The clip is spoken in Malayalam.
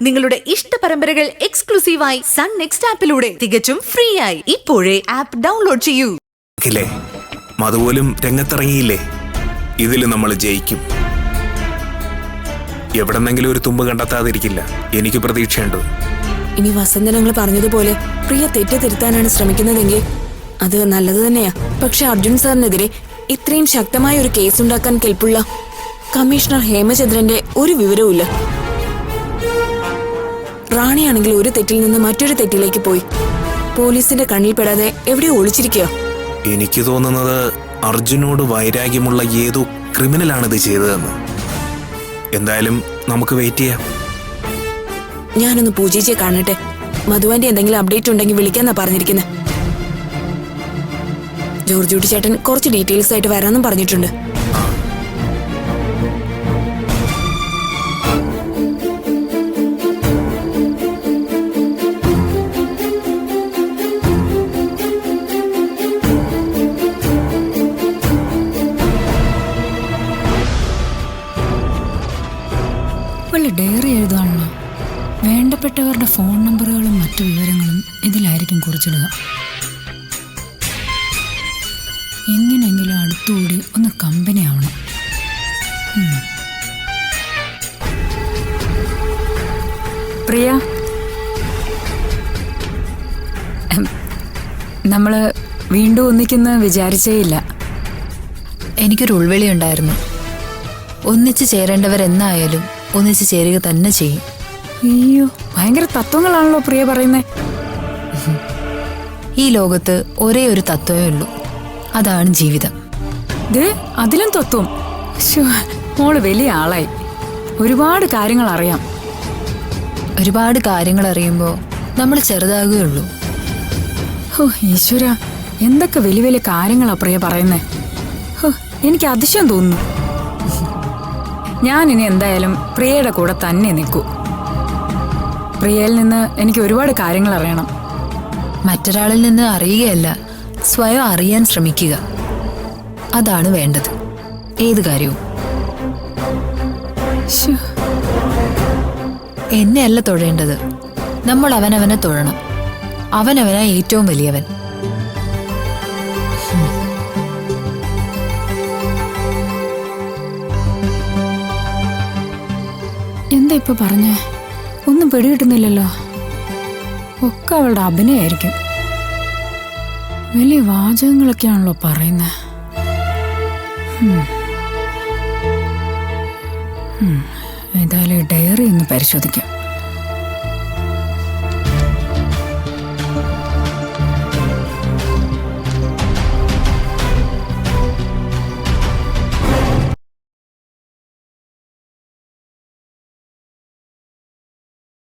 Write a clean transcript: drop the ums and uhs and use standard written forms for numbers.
നിങ്ങളുടെ ഇഷ്ട പരമ്പരകൾ എക്സ്ക്ലൂസീവായി സൺ നെക്സ്റ്റ് ആപ്പിലൂടെ തികച്ചും ഫ്രീ ആയി ഇപ്പോഴേ ആപ്പ് ഡൗൺലോഡ് ചെയ്യൂ. അതുപോലും രംഗത്തിറങ്ങിയില്ലേ, ഇതില് നമ്മൾ ജയിക്കും. എവിടെന്നെങ്കിലും ഒരു തുമ്പ് കണ്ടെത്താതിരിക്കില്ല, എനിക്ക് പ്രതീക്ഷയുണ്ട്. ഇനി വസന്തനങ്ങൾ പറഞ്ഞതുപോലെ പ്രിയ തെറ്റ് തിരുത്താനാണ് ശ്രമിക്കുന്നതെങ്കിൽ അത് നല്ലത് തന്നെയാ. പക്ഷെ അർജുൻ സാറിനെതിരെ ഇത്രയും ശക്തമായ ഒരു കേസ് ഉണ്ടാക്കാൻ കെൽപ്പുള്ള കമ്മീഷണർ ഹേമചന്ദ്രന്റെ ഒരു വിവരവുമില്ല. റാണിയാണെങ്കിൽ ഒരു തെറ്റിൽ നിന്ന് മറ്റൊരു തെറ്റിലേക്ക് പോയി പോലീസിന്റെ കണ്ണിൽപ്പെടാതെ എവിടെയോ ഒളിച്ചിരിക്കുക. എനിക്ക് തോന്നുന്നത് അർജുനോട് വൈരാഗ്യമുള്ള ഏതോ ക്രിമിനലാണിത് ചെയ്തതെന്ന്. എന്തായാലും നമുക്ക് വെയിറ്റ് ചെയ്യാം. ഞാനൊന്ന് പൂജിച്ചെ കാണട്ടെ. മധുവാന്റെ എന്തെങ്കിലും അപ്ഡേറ്റ് ഉണ്ടെങ്കിൽ വിളിക്കാന്നാ പറഞ്ഞിരിക്കുന്നത്. ജോർജ് ചേട്ടൻ കുറച്ച് ഡീറ്റെയിൽസ് ആയിട്ട് വരാനും പറഞ്ഞിട്ടുണ്ട്. ഡയറി എഴുതുകയാണല്ലോ. വേണ്ടപ്പെട്ടവരുടെ ഫോൺ നമ്പറുകളും മറ്റു വിവരങ്ങളും ഇതിലായിരിക്കും കുറിച്ചിടുക. എങ്ങനെയെങ്കിലും അടുത്തുകൂടി ഒന്ന് കമ്പനി ആവണം. പ്രിയ, നമ്മള് വീണ്ടും ഒന്നിക്കുന്ന വിചാരിച്ചേയില്ല. എനിക്കൊരു ഉൾവിളി ഉണ്ടായിരുന്നു. ഒന്നിച്ചു ചേരേണ്ടവരെന്നായാലും ഒന്നിച്ചു ചേരുക തന്നെ ചെയ്യും. അയ്യോ, ഭയങ്കര തത്വങ്ങളാണല്ലോ പ്രിയ പറയുന്നേ. ഈ ലോകത്ത് ഒരേ ഒരു തത്വമേ ഉള്ളൂ, അതാണ് ജീവിതം. അതിലും തത്വം. മോള് വലിയ ആളായി, ഒരുപാട് കാര്യങ്ങൾ അറിയാം. ഒരുപാട് കാര്യങ്ങൾ അറിയുമ്പോൾ നമ്മൾ ചെറുതാകുകയുള്ളൂ. ഓ ഈശ്വര, എന്തൊക്കെ വലിയ വലിയ കാര്യങ്ങളാ പ്രിയ പറയുന്നേ. എനിക്ക് അതിശയം തോന്നുന്നു. ഞാനിനി എന്തായാലും പ്രിയയുടെ കൂടെ തന്നെ നിൽക്കൂ. പ്രിയയിൽ നിന്ന് എനിക്ക് ഒരുപാട് കാര്യങ്ങൾ അറിയണം. മറ്റൊരാളിൽ നിന്ന് അറിയുകയല്ല, സ്വയം അറിയാൻ ശ്രമിക്കുക. അതാണ് വേണ്ടത് ഏത് കാര്യവും. എന്നെയല്ല തൊഴേണ്ടത്, നമ്മൾ അവനവനെ തൊഴണം. അവനവനാ ഏറ്റവും വലിയവൻ. എന്താ ഇപ്പൊ പറഞ്ഞേ? ഒന്നും പിടികിട്ടുന്നില്ലല്ലോ. ഒക്കെ അവളുടെ അഭിനയായിരിക്കും. വലിയ വാചകങ്ങളൊക്കെയാണല്ലോ പറയുന്നത്. ഏതായാലും ഡയറി ഒന്ന് പരിശോധിക്കാം.